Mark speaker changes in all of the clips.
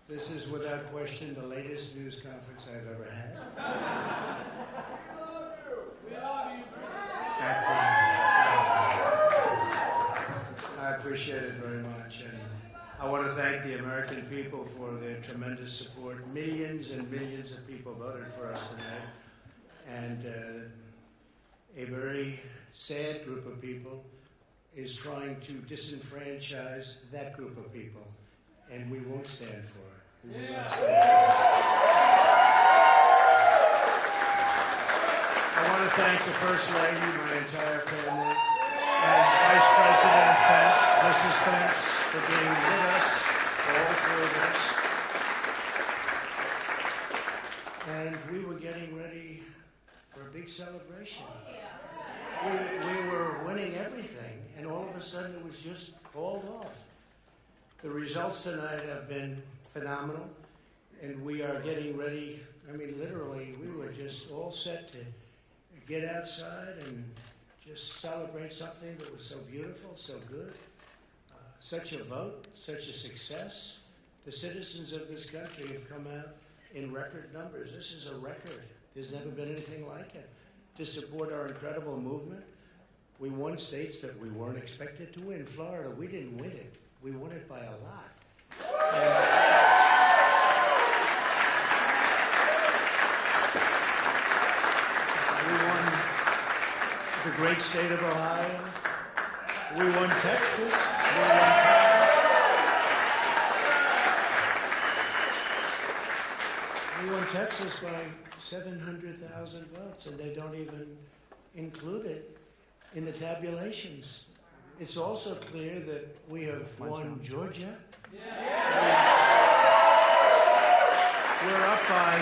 Speaker 1: This is without question the latest news conference I've ever had. I appreciate it very much, and I want to thank the American people for their tremendous support. Millions and millions of people voted for us tonight, and a very sad group of people is trying to disenfranchise that group of people, and we won't stand for it. We will not stand for it. I want to thank the First Lady, my entire family, and Vice President Pence, Mrs. Pence, for being with us, all three of us. And we were getting ready for a big celebration. We were winning everything, and all of a sudden it was just called off. The results tonight have been phenomenal, and we are getting ready. I mean, literally, we were just all set to get outside and just celebrate something that was so beautiful, so good. Such a vote, such a success. The citizens of this country have come out in record numbers. This is a record. There's never been anything like it. To support our incredible movement. We won states that we weren't expected to win. Florida, we didn't win it. We won it by a lot. We won the great state of Ohio. We won Texas. We won Texas by 700,000 votes, and they don't even include it in the tabulations. It's also clear that we have won Georgia. We're up by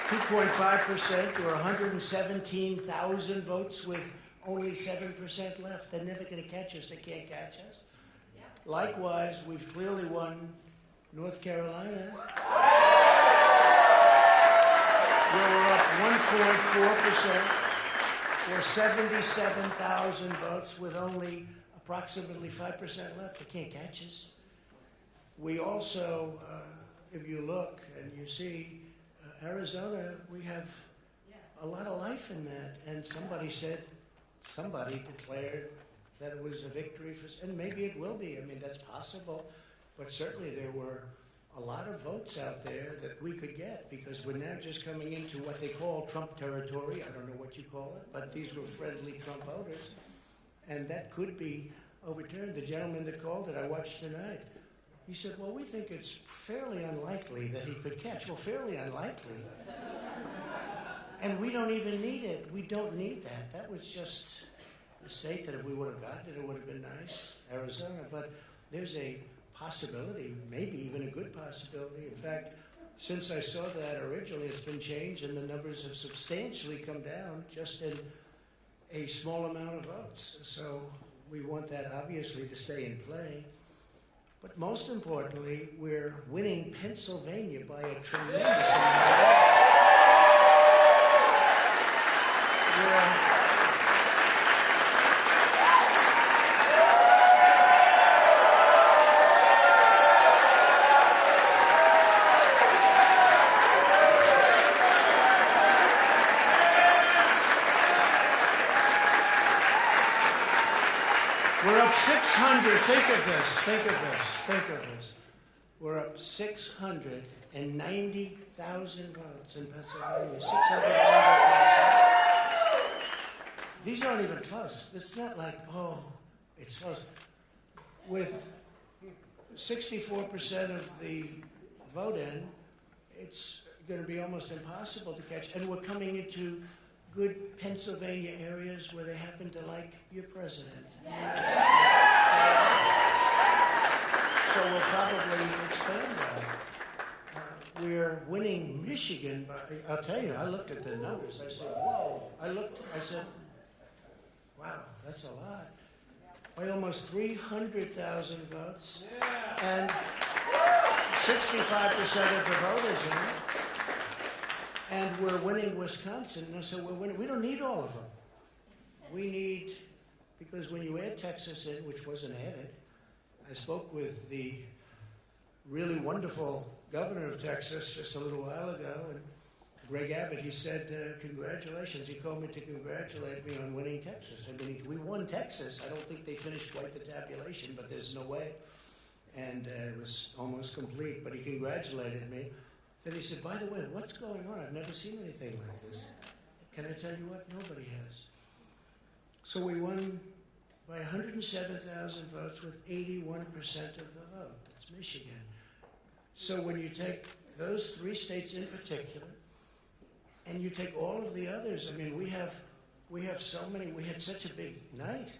Speaker 1: 2.5% or 117,000 votes with only 7% left. They're never going to catch us. They can't catch us. Likewise, we've clearly won North Carolina. We're up 1.4% or 77,000 votes with only approximately 5% left. They can't catch us. We also, if you look and you see Arizona, we have a lot of life in that. And somebody declared that it was a victory for, and maybe it will be. I mean, that's possible. But certainly there were a lot of votes out there that we could get because we're now just coming into what they call Trump territory. I don't know what you call it, but these were friendly Trump voters. And that could be overturned. The gentleman that called it, I watched tonight, he said, well, we think it's fairly unlikely that he could catch. Well, fairly unlikely. And we don't even need it. We don't need that. That was just a state that if we would have gotten it, it would have been nice, Arizona. But there's a possibility, maybe even a good possibility. In fact, since I saw that originally, it's been changed and the numbers have substantially come down just in a small amount of votes. So we want that obviously to stay in play. But most importantly, we're winning Pennsylvania by a tremendous amount. We're up 600. Think of this. We're up 690,000 votes in Pennsylvania. 690,000. These aren't even close. It's not like, oh, it's close. With 64% of the vote in, it's going to be almost impossible to catch. And we're coming into good Pennsylvania areas where they happen to like your president. So we'll probably expand that. We're winning Michigan by, I'll tell you, I looked at the numbers. I said, whoa. I said, wow, that's a lot. By almost 300,000 votes. And 65% of the voters in it. And we're winning Wisconsin. So we're winning. We don't need all of them. We need, because when you add Texas in, which wasn't added, I spoke with the really wonderful governor of Texas just a little while ago, and Greg Abbott, he said, congratulations. He called me to congratulate me on winning Texas. I mean, we won Texas. I don't think they finished quite the tabulation, but there's no way. And it was almost complete, but he congratulated me. Then he said, by the way, what's going on? I've never seen anything like this. Can I tell you what? Nobody has. So we won by 107,000 votes with 81% of the vote. That's Michigan. So when you take those 3 states in particular, and you take all of the others, I mean, we have so many, we had such a big night.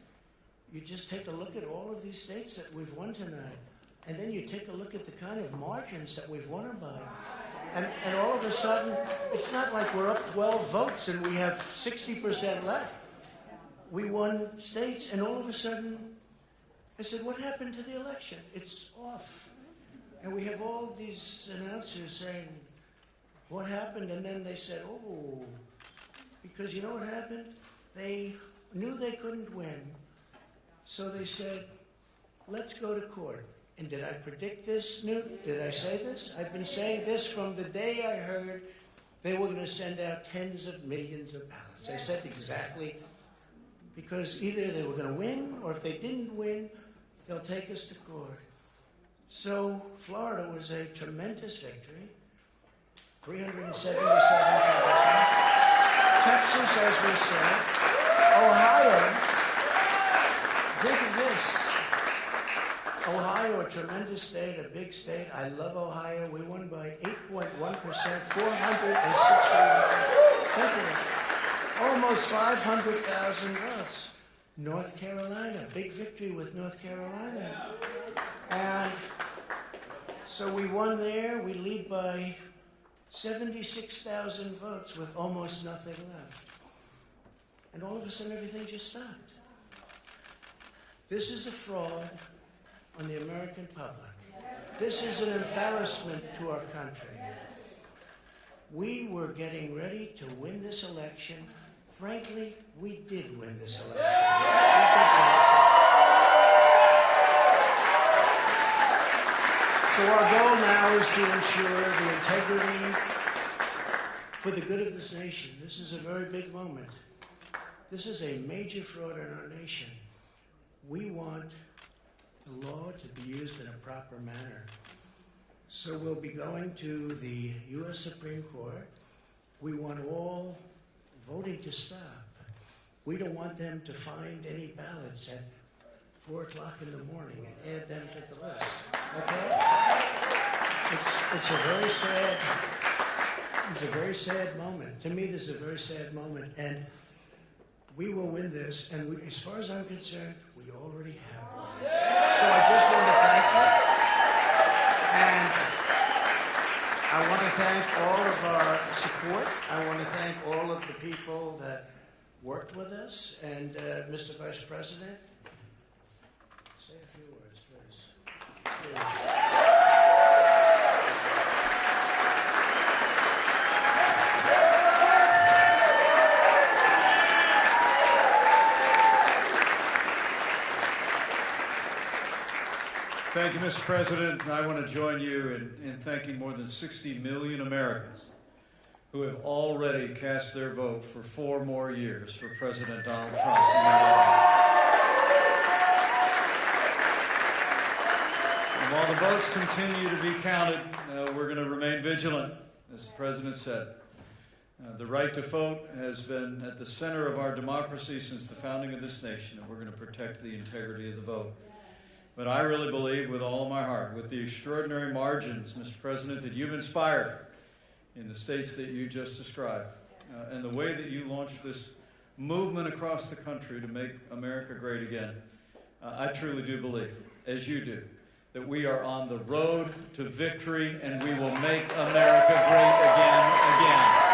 Speaker 1: You just take a look at all of these states that we've won tonight, and then you take a look at the kind of margins that we've won them by. And all of a sudden, it's not like we're up 12 votes and we have 60% left. We won states, and all of a sudden, I said, what happened to the election? It's off. And we have all these announcers saying, what happened? And then they said, oh, because you know what happened? They knew they couldn't win. So they said, let's go to court. And did I predict this, Newt? Did I say this? I've been saying this from the day I heard they were going to send out tens of millions of ballots. I said exactly, because either they were going to win, or if they didn't win, they'll take us to court. So Florida was a tremendous victory. 377,000. Texas, as we said. Ohio, think of this. Ohio, a tremendous state, a big state. I love Ohio. We won by 8.1%, 460. Almost 500,000 votes. North Carolina, big victory with North Carolina. And so we won there. We lead by 76,000 votes with almost nothing left. And all of a sudden, everything just stopped. This is a fraud on the American public. This is an embarrassment to our country. We were getting ready to win this election. Frankly, we did win this election. So our goal now is to ensure the integrity for the good of this nation. This is a very big moment. This is a major fraud in our nation. We want the law to be used in a proper manner. So we'll be going to the U.S. Supreme Court. We want all voting to stop. We don't want them to find any ballots at 4 o'clock in the morning and add them to the list. Okay? It's a very sad moment. To me, this is a very sad moment, and we will win this. And we, as far as I'm concerned, we already have won. So I just want to thank you, and I want to thank all of our support. I want to thank all of the people that worked with us, and Mr. Vice President. Say a few words, please.
Speaker 2: Thank you, Mr. President. I want to join you in thanking more than 60 million Americans who have already cast their vote for 4 more years for President Donald Trump. And while the votes continue to be counted, we're going to remain vigilant, as the President said. The right to vote has been at the center of our democracy since the founding of this nation, and we're going to protect the integrity of the vote. But I really believe with all of my heart, with the extraordinary margins, Mr. President, that you've inspired in the states that you just described, and the way that you launched this movement across the country to make America great again, I truly do believe, as you do, that we are on the road to victory, and we will make America great again.